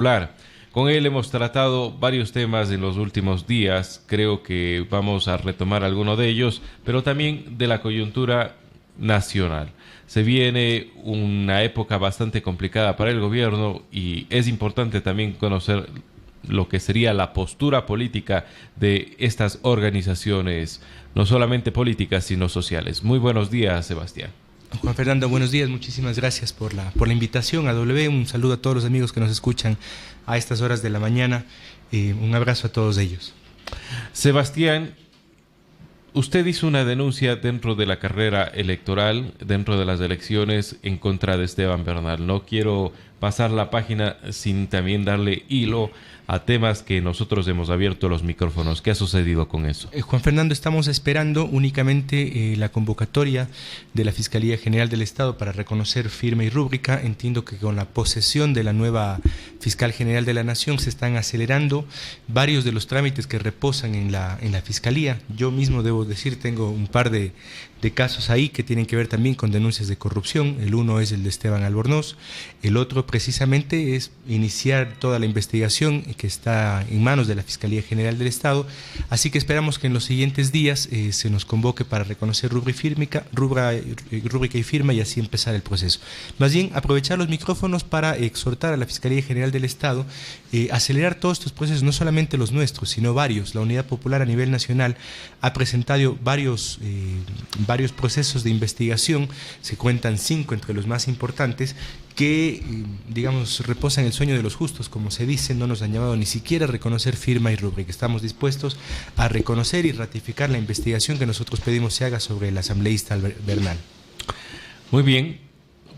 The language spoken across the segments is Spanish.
Popular. Con él hemos tratado varios temas en los últimos días. Creo que vamos a retomar alguno de ellos, pero también de la coyuntura nacional. Se viene una época bastante complicada para el gobierno y es importante también conocer lo que sería la postura política de estas organizaciones, no solamente políticas, sino sociales. Muy buenos días, Sebastián. Juan Fernando, buenos días, muchísimas gracias por la invitación a W. Un saludo a todos los amigos que nos escuchan a estas horas de la mañana. Un abrazo a todos ellos. Sebastián, usted hizo una denuncia dentro de la carrera electoral, dentro de las elecciones, en contra de Esteban Bernal. No quiero pasar la página sin también darle hilo a temas que nosotros hemos abierto los micrófonos. ¿Qué ha sucedido con eso? Juan Fernando, estamos esperando únicamente la convocatoria de la Fiscalía General del Estado para reconocer firma y rúbrica. Entiendo que con la posesión de la nueva Fiscal General de la Nación se están acelerando varios de los trámites que reposan en la Fiscalía. Yo mismo debo decir, tengo un par de casos ahí que tienen que ver también con denuncias de corrupción. El uno es el de Esteban Albornoz, el otro precisamente es iniciar toda la investigación que está en manos de la Fiscalía General del Estado, así que esperamos que en los siguientes días se nos convoque para reconocer rúbrica y firma y así empezar el proceso. Más bien, aprovechar los micrófonos para exhortar a la Fiscalía General del Estado acelerar todos estos procesos, no solamente los nuestros, sino varios. La Unidad Popular a nivel nacional ha presentado varios procesos de investigación, se cuentan 5 entre los más importantes, que, digamos, reposan el sueño de los justos, como se dice. No nos han llamado ni siquiera a reconocer firma y rúbrica. Estamos dispuestos a reconocer y ratificar la investigación que nosotros pedimos se haga sobre el asambleísta Bernal. Muy bien,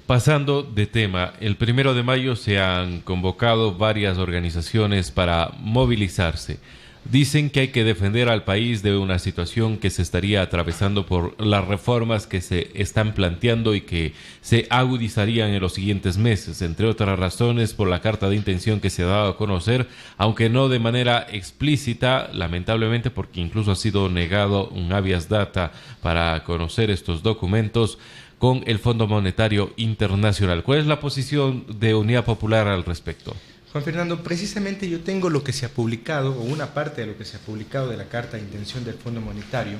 pasando de tema, el 1 de mayo se han convocado varias organizaciones para movilizarse. Dicen que hay que defender al país de una situación que se estaría atravesando por las reformas que se están planteando y que se agudizarían en los siguientes meses, entre otras razones por la carta de intención que se ha dado a conocer, aunque no de manera explícita, lamentablemente, porque incluso ha sido negado un habeas data para conocer estos documentos con el Fondo Monetario Internacional. ¿Cuál es la posición de Unidad Popular al respecto? Juan Fernando, precisamente yo tengo lo que se ha publicado, o una parte de lo que se ha publicado de la carta de intención del Fondo Monetario,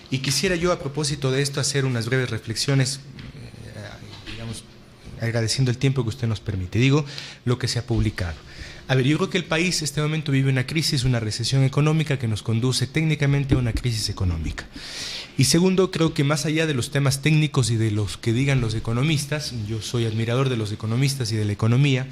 y quisiera yo a propósito de esto hacer unas breves reflexiones, digamos, agradeciendo el tiempo que usted nos permite. Digo, lo que se ha publicado. A ver, yo creo que el país en este momento vive una crisis, una recesión económica que nos conduce técnicamente a una crisis económica. Y segundo, creo que más allá de los temas técnicos y de los que digan los economistas, yo soy admirador de los economistas y de la economía,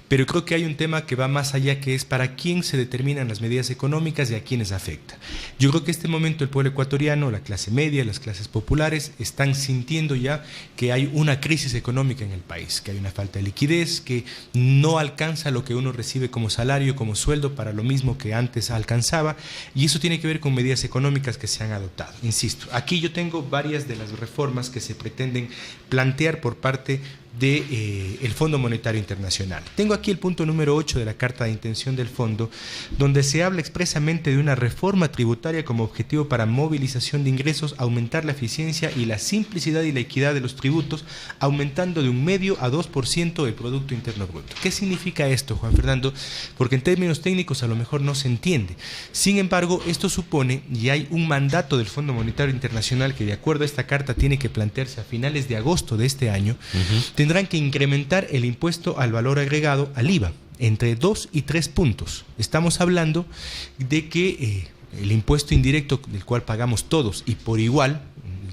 pero creo que hay un tema que va más allá, que es para quién se determinan las medidas económicas y a quiénes afecta. Yo creo que en este momento el pueblo ecuatoriano, la clase media, las clases populares, están sintiendo ya que hay una crisis económica en el país, que hay una falta de liquidez, que no alcanza lo que uno recibe como salario, como sueldo, para lo mismo que antes alcanzaba, y eso tiene que ver con medidas económicas que se han adoptado. Insisto, aquí yo tengo varias de las reformas que se pretenden plantear por parte del Fondo Monetario Internacional. Tengo aquí el punto número 8 de la carta de intención del fondo, donde se habla expresamente de una reforma tributaria como objetivo para movilización de ingresos, aumentar la eficiencia y la simplicidad y la equidad de los tributos, aumentando de 1,5 a 2% del Producto Interno Bruto. ¿Qué significa esto, Juan Fernando? Porque en términos técnicos a lo mejor no se entiende. Sin embargo, esto supone, y hay un mandato del Fondo Monetario Internacional que de acuerdo a esta carta tiene que plantearse a finales de agosto de este año, tendrán que incrementar el impuesto al valor agregado, al IVA, entre 2 y 3 puntos. Estamos hablando de que el impuesto indirecto del cual pagamos todos y por igual,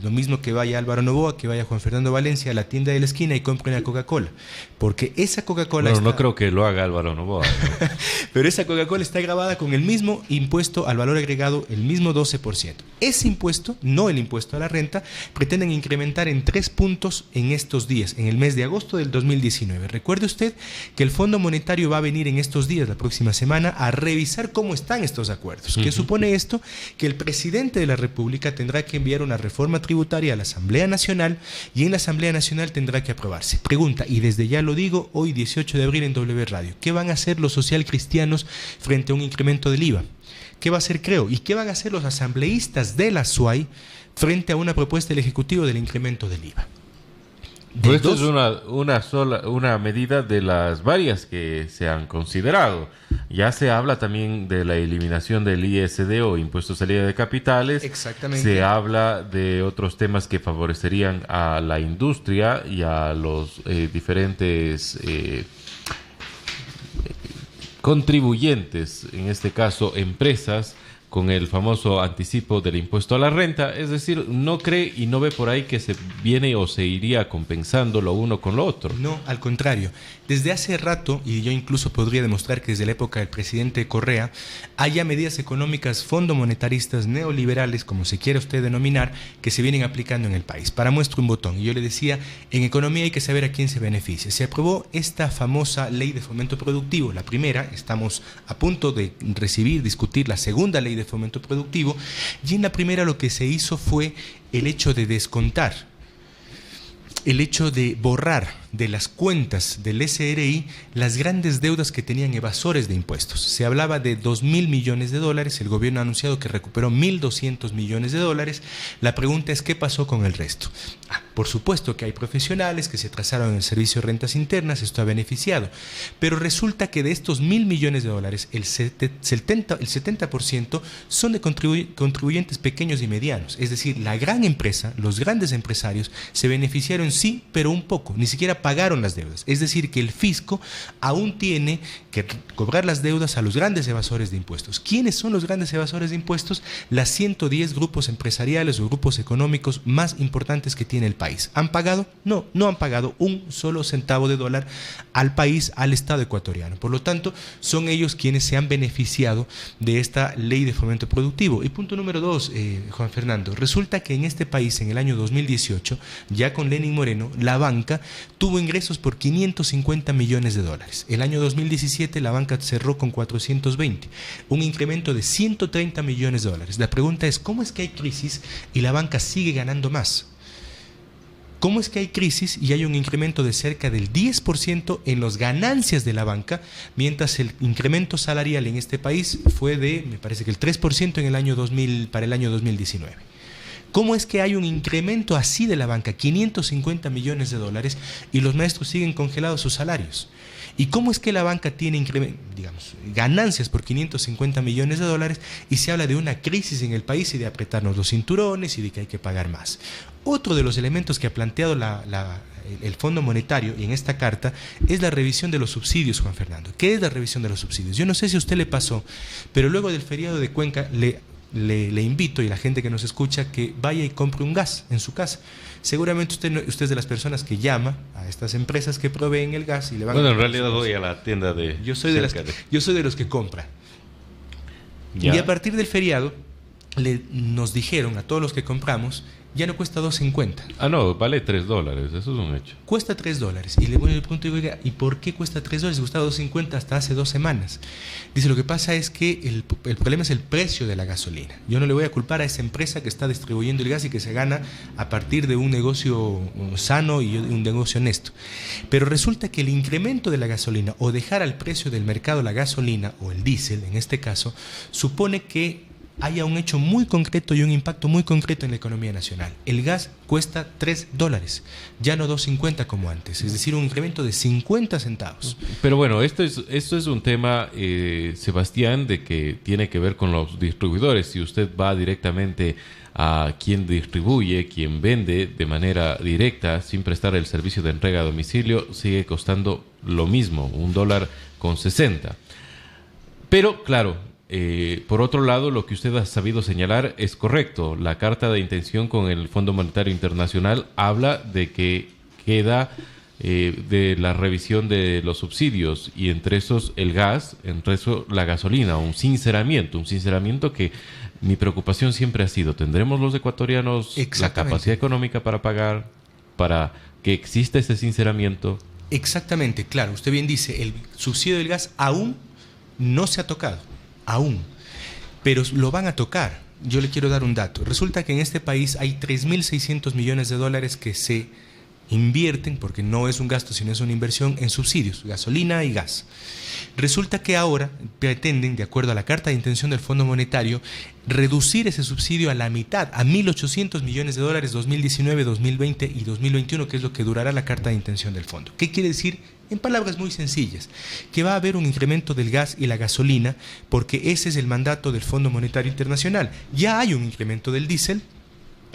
lo mismo que vaya Álvaro Noboa, que vaya Juan Fernando Valencia a la tienda de la esquina y compre una Coca-Cola, porque esa Coca-Cola no creo que lo haga Álvaro Noboa, ¿no? Pero esa Coca-Cola está grabada con el mismo impuesto al valor agregado, el mismo 12%. Ese impuesto, no el impuesto a la renta, pretenden incrementar en 3 puntos en estos días, en el mes de agosto del 2019. Recuerde usted que el Fondo Monetario va a venir en estos días, la próxima semana, a revisar cómo están estos acuerdos. ¿Qué supone esto? Que el presidente de la República tendrá que enviar una reforma tributaria a la Asamblea Nacional y en la Asamblea Nacional tendrá que aprobarse. Pregunta, y desde ya lo digo, hoy 18 de abril en W Radio, ¿qué van a hacer los socialcristianos frente a un incremento del IVA? ¿Qué va a hacer Creo? ¿Y qué van a hacer los asambleístas de la SUAY frente a una propuesta del Ejecutivo del incremento del IVA? Pues esto es una medida de las varias que se han considerado. Ya se habla también de la eliminación del ISD o impuesto a salida de capitales. Exactamente. Se habla de otros temas que favorecerían a la industria y a los diferentes contribuyentes, en este caso empresas, con el famoso anticipo del impuesto a la renta. Es decir, no cree y no ve por ahí que se viene o se iría compensando lo uno con lo otro. No, al contrario. Desde hace rato, y yo incluso podría demostrar que desde la época del presidente Correa, hay ya medidas económicas fondomonetaristas neoliberales, como se quiera usted denominar, que se vienen aplicando en el país. Para muestra un botón. Y yo le decía, en economía hay que saber a quién se beneficia. Se aprobó esta famosa ley de fomento productivo, la primera. Estamos a punto de discutir la segunda ley de fomento productivo, y en la primera lo que se hizo fue el hecho de descontar, el hecho de borrar de las cuentas del SRI las grandes deudas que tenían evasores de impuestos. Se hablaba de 2.000 millones de dólares, el gobierno ha anunciado que recuperó 1.200 millones de dólares. La pregunta es, ¿qué pasó con el resto? Por supuesto que hay profesionales que se atrasaron en el servicio de rentas internas, esto ha beneficiado, pero resulta que de estos 1.000 millones de dólares, el 70% son de contribuyentes pequeños y medianos, es decir, la gran empresa, los grandes empresarios se beneficiaron sí, pero un poco, ni siquiera pagaron las deudas, es decir, que el fisco aún tiene que cobrar las deudas a los grandes evasores de impuestos. ¿Quiénes son los grandes evasores de impuestos? Las 110 grupos empresariales o grupos económicos más importantes que tiene el país. ¿Han pagado? No, no han pagado un solo centavo de dólar al país, al Estado ecuatoriano. Por lo tanto, son ellos quienes se han beneficiado de esta ley de fomento productivo. Y punto número 2, Juan Fernando, resulta que en este país, en el año 2018, ya con Lenín Moreno, la banca tuvo ingresos por 550 millones de dólares. El año 2017 la banca cerró con 420, un incremento de 130 millones de dólares. La pregunta es, ¿cómo es que hay crisis y la banca sigue ganando más? ¿Cómo es que hay crisis y hay un incremento de cerca del 10% en las ganancias de la banca, mientras el incremento salarial en este país fue de, me parece que el 3% en el año 2000, para el año 2019? ¿Cómo es que hay un incremento así de la banca, 550 millones de dólares, y los maestros siguen congelados sus salarios? ¿Y cómo es que la banca tiene ganancias por 550 millones de dólares y se habla de una crisis en el país y de apretarnos los cinturones y de que hay que pagar más? Otro de los elementos que ha planteado el Fondo Monetario y en esta carta es la revisión de los subsidios, Juan Fernando. ¿Qué es la revisión de los subsidios? Yo no sé si a usted le pasó, pero luego del feriado de Cuenca le invito, y la gente que nos escucha, que vaya y compre un gas en su casa. Seguramente usted es de las personas que llama a estas empresas que proveen el gas y le van en realidad voy a la tienda de... Yo soy de los que compra. Ya. Y a partir del feriado nos dijeron a todos los que compramos, ya no cuesta $2.50. Ah, no, vale $3, eso es un hecho. Cuesta $3. Y le voy al punto y digo, oiga, ¿y por qué cuesta $3? Costaba $2.50 hasta hace 2 semanas. Dice, lo que pasa es que el problema es el precio de la gasolina. Yo no le voy a culpar a esa empresa que está distribuyendo el gas y que se gana a partir de un negocio sano y un negocio honesto. Pero resulta que el incremento de la gasolina o dejar al precio del mercado la gasolina o el diésel, en este caso, supone que haya un hecho muy concreto y un impacto muy concreto en la economía nacional. El gas cuesta $3, ya no $2.50 como antes, es decir, un incremento de 50 centavos. Pero bueno, esto es un tema, Sebastián, de que tiene que ver con los distribuidores. Si usted va directamente a quien distribuye, quien vende de manera directa, sin prestar el servicio de entrega a domicilio, sigue costando lo mismo, $1.60. Pero, claro, por otro lado, lo que usted ha sabido señalar es correcto. La carta de intención con el Fondo Monetario Internacional habla de que queda de la revisión de los subsidios, y entre esos el gas, entre eso la gasolina, un sinceramiento que mi preocupación siempre ha sido: ¿tendremos los ecuatorianos la capacidad económica para pagar, para que exista ese sinceramiento? Exactamente, claro, usted bien dice, el subsidio del gas aún no se ha tocado. Aún, pero lo van a tocar. Yo le quiero dar un dato. Resulta que en este país hay 3.600 millones de dólares que se invierten, porque no es un gasto sino es una inversión, en subsidios, gasolina y gas. Resulta que ahora pretenden, de acuerdo a la carta de intención del Fondo Monetario, reducir ese subsidio a la mitad, a $1.800 millones 2019, 2020 y 2021, que es lo que durará la carta de intención del fondo. ¿Qué quiere decir? En palabras muy sencillas, que va a haber un incremento del gas y la gasolina, porque ese es el mandato del Fondo Monetario Internacional. Ya hay un incremento del diésel,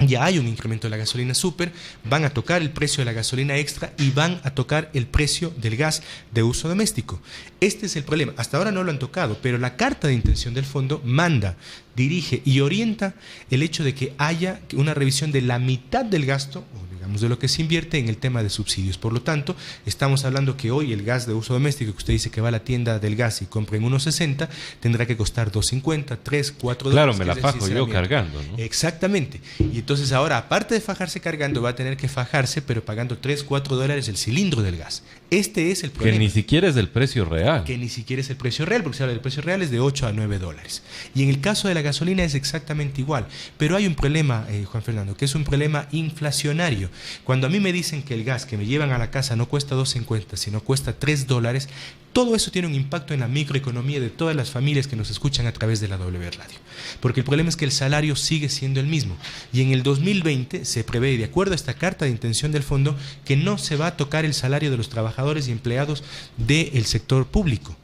ya hay un incremento de la gasolina super, van a tocar el precio de la gasolina extra y van a tocar el precio del gas de uso doméstico. Este es el problema. Hasta ahora no lo han tocado, pero la carta de intención del fondo manda, dirige y orienta el hecho de que haya una revisión de la mitad del gasto, de lo que se invierte en el tema de subsidios. Por lo tanto, estamos hablando que hoy el gas de uso doméstico, que usted dice que va a la tienda del gas y compra en 1.60, tendrá que costar 2.50, 3, 4 dólares. Claro, me la fajo yo cargando, ¿no? Exactamente. Y entonces ahora, aparte de fajarse cargando, va a tener que fajarse, pero pagando 3, 4 dólares el cilindro del gas. Este es el problema. Que ni siquiera es del precio real. Que ni siquiera es el precio real, porque se habla del precio real es de 8 a 9 dólares. Y en el caso de la gasolina es exactamente igual. Pero hay un problema, Juan Fernando, que es un problema inflacionario. Cuando a mí me dicen que el gas que me llevan a la casa no cuesta 2.50, sino cuesta 3 dólares, todo eso tiene un impacto en la microeconomía de todas las familias que nos escuchan a través de la W Radio. Porque el problema es que el salario sigue siendo el mismo. Y en el 2020 se prevé, de acuerdo a esta carta de intención del fondo, que no se va a tocar el salario de los trabajadores y empleados del sector público.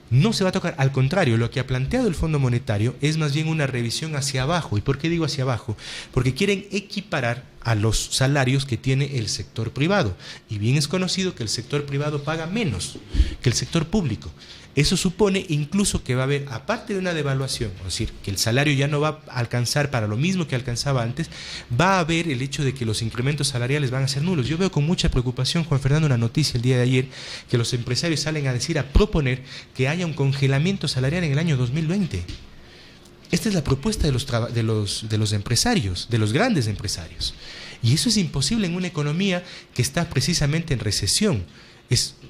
No se va a tocar, al contrario, lo que ha planteado el Fondo Monetario es más bien una revisión hacia abajo. ¿Y por qué digo hacia abajo? Porque quieren equiparar a los salarios que tiene el sector privado. Y bien es conocido que el sector privado paga menos que el sector público. Eso supone incluso que va a haber, aparte de una devaluación, es decir, que el salario ya no va a alcanzar para lo mismo que alcanzaba antes, va a haber el hecho de que los incrementos salariales van a ser nulos. Yo veo con mucha preocupación, Juan Fernando, una noticia el día de ayer, que los empresarios salen a decir, a proponer que haya un congelamiento salarial en el año 2020. Esta es la propuesta de los empresarios, de los grandes empresarios. Y eso es imposible en una economía que está precisamente en recesión.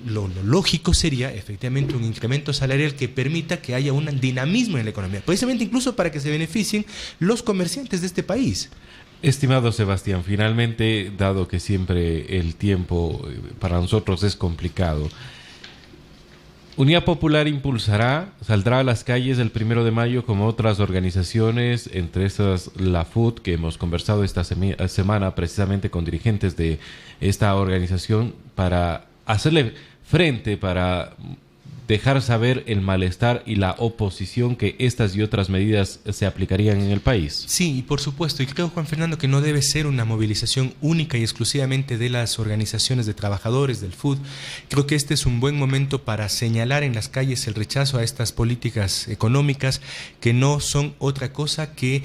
Lo lógico sería efectivamente un incremento salarial que permita que haya un dinamismo en la economía, precisamente incluso para que se beneficien los comerciantes de este país. Estimado Sebastián, finalmente, dado que siempre el tiempo para nosotros es complicado, Unidad Popular saldrá a las calles el 1 de mayo como otras organizaciones, entre esas la FUT, que hemos conversado esta semana precisamente con dirigentes de esta organización para hacerle frente, para dejar saber el malestar y la oposición que estas y otras medidas se aplicarían en el país. Sí, por supuesto, y creo, Juan Fernando, que no debe ser una movilización única y exclusivamente de las organizaciones de trabajadores del FUT. Creo que este es un buen momento para señalar en las calles el rechazo a estas políticas económicas que no son otra cosa que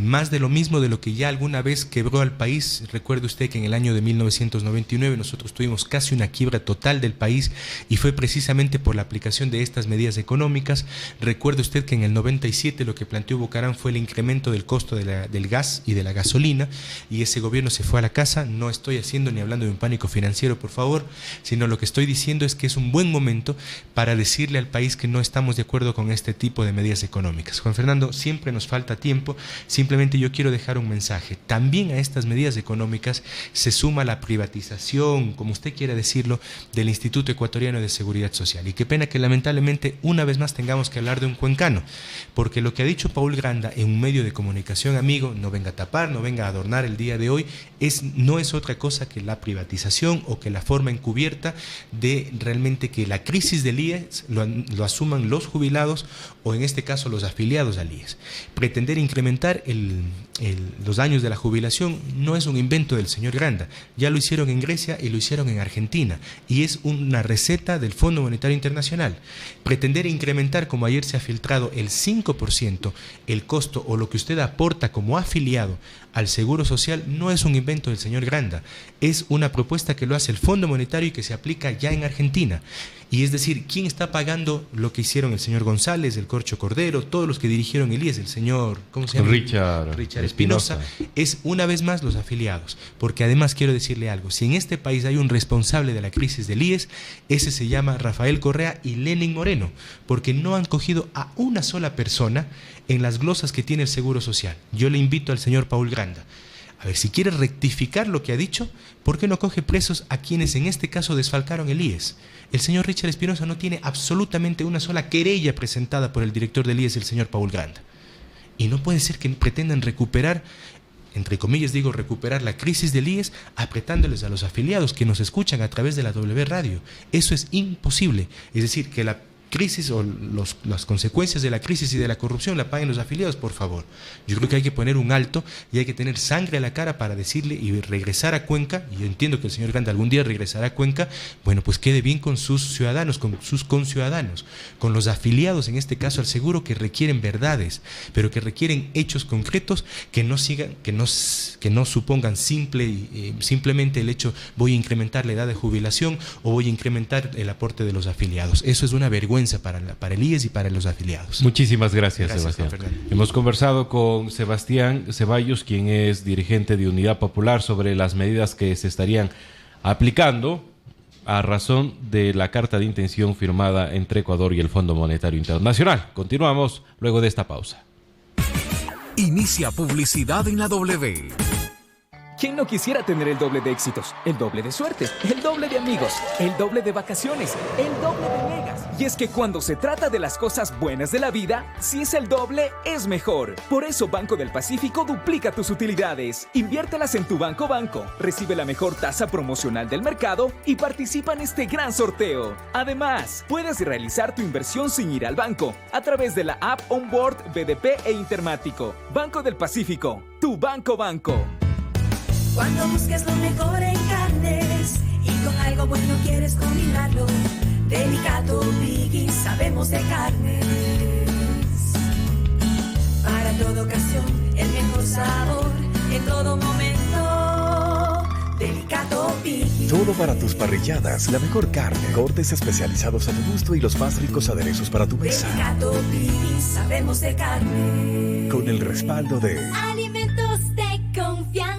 más de lo mismo de lo que ya alguna vez quebró al país. Recuerde usted que en el año de 1999 nosotros tuvimos casi una quiebra total del país y fue precisamente por la aplicación de estas medidas económicas. Recuerde usted que en el 97 lo que planteó Bucaram fue el incremento del costo del gas y de la gasolina, y ese gobierno se fue a la casa. No estoy haciendo ni hablando de un pánico financiero, por favor, sino lo que estoy diciendo es que es un buen momento para decirle al país que no estamos de acuerdo con este tipo de medidas económicas. Juan Fernando, siempre nos falta tiempo. Simplemente yo quiero dejar un mensaje. También a estas medidas económicas se suma la privatización, como usted quiera decirlo, del Instituto Ecuatoriano de Seguridad Social. Y qué pena que lamentablemente una vez más tengamos que hablar de un cuencano, porque lo que ha dicho Paul Granda en un medio de comunicación amigo, no venga a tapar, no venga a adornar el día de hoy, no es otra cosa que la privatización o que la forma encubierta de realmente que la crisis del IES lo asuman los jubilados o en este caso los afiliados al IES. Pretender incrementar los años de la jubilación no es un invento del señor Granda. Ya lo hicieron en Grecia y lo hicieron en Argentina, y es una receta del Fondo Monetario Internacional. Pretender incrementar, como ayer se ha filtrado, el 5% el costo o lo que usted aporta como afiliado al Seguro Social no es un invento del señor Granda, es una propuesta que lo hace el Fondo Monetario y que se aplica ya en Argentina. Y es decir, ¿quién está pagando lo que hicieron el señor González, el Corcho Cordero, todos los que dirigieron el IES, el señor, ¿cómo se llama? Richard Espinosa? Es una vez más los afiliados, porque además quiero decirle algo, si en este país hay un responsable de la crisis del IES, ese se llama Rafael Correa y Lenin Moreno, porque no han cogido a una sola persona en las glosas que tiene el Seguro Social. Yo le invito al señor Paul Granda A ver, si quiere rectificar lo que ha dicho, ¿por qué no coge presos a quienes en este caso desfalcaron el IES? El señor Richard Espinosa no tiene absolutamente una sola querella presentada por el director del IES, el señor Paul Granda. Y no puede ser que pretendan recuperar, entre comillas digo, recuperar la crisis del IES apretándoles a los afiliados que nos escuchan a través de la W Radio. Eso es imposible. Es decir, que la crisis o las consecuencias de la crisis y de la corrupción la paguen los afiliados, por favor. Yo creo que hay que poner un alto y hay que tener sangre a la cara para decirle y regresar a Cuenca, y yo entiendo que el señor Granda algún día regresará a Cuenca, bueno, pues quede bien con sus ciudadanos, con sus conciudadanos, con los afiliados, en este caso al seguro, que requieren verdades, pero que requieren hechos concretos que no supongan simplemente el hecho, voy a incrementar la edad de jubilación o voy a incrementar el aporte de los afiliados. Eso es una vergüenza para el IES y para los afiliados. Muchísimas gracias, Sebastián. Hemos conversado con Sebastián Ceballos, quien es dirigente de Unidad Popular, sobre las medidas que se estarían aplicando a razón de la carta de intención firmada entre Ecuador y el Fondo Monetario Internacional. Continuamos luego de esta pausa. Inicia publicidad en la W. ¿Quién no quisiera tener el doble de éxitos, el doble de suerte, el doble de amigos, el doble de vacaciones, el doble de megas? Y es que cuando se trata de las cosas buenas de la vida, si es el doble, es mejor. Por eso Banco del Pacífico duplica tus utilidades. Inviértelas en tu Banco, recibe la mejor tasa promocional del mercado y participa en este gran sorteo. Además, puedes realizar tu inversión sin ir al banco, a través de la app Onboard BDP e Intermático. Banco del Pacífico, tu banco. Cuando busques lo mejor en carnes y con algo bueno quieres combinarlo, Delicato Biggie, sabemos de carnes. Para toda ocasión, el mejor sabor en todo momento. Delicato Biggie. Todo para tus parrilladas, la mejor carne, cortes especializados a tu gusto y los más ricos aderezos para tu mesa. Delicato Biggie, sabemos de carne. Con el respaldo de Alimentos de confianza.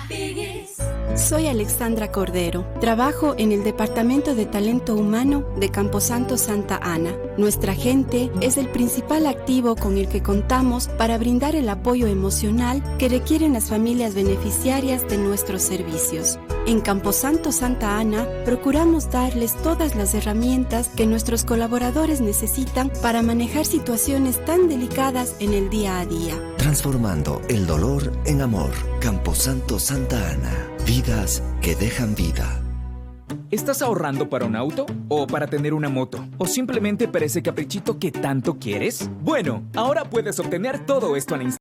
Biggie's. Soy Alexandra Cordero. Trabajo en el Departamento de Talento Humano de Camposanto Santa Ana. Nuestra gente es el principal activo con el que contamos para brindar el apoyo emocional que requieren las familias beneficiarias de nuestros servicios. En Camposanto Santa Ana procuramos darles todas las herramientas que nuestros colaboradores necesitan para manejar situaciones tan delicadas en el día a día. Transformando el dolor en amor. Camposanto Santa Ana. Vidas que dejan vida. ¿Estás ahorrando para un auto o para tener una moto? ¿O simplemente para ese caprichito que tanto quieres? Bueno, ahora puedes obtener todo esto al instante.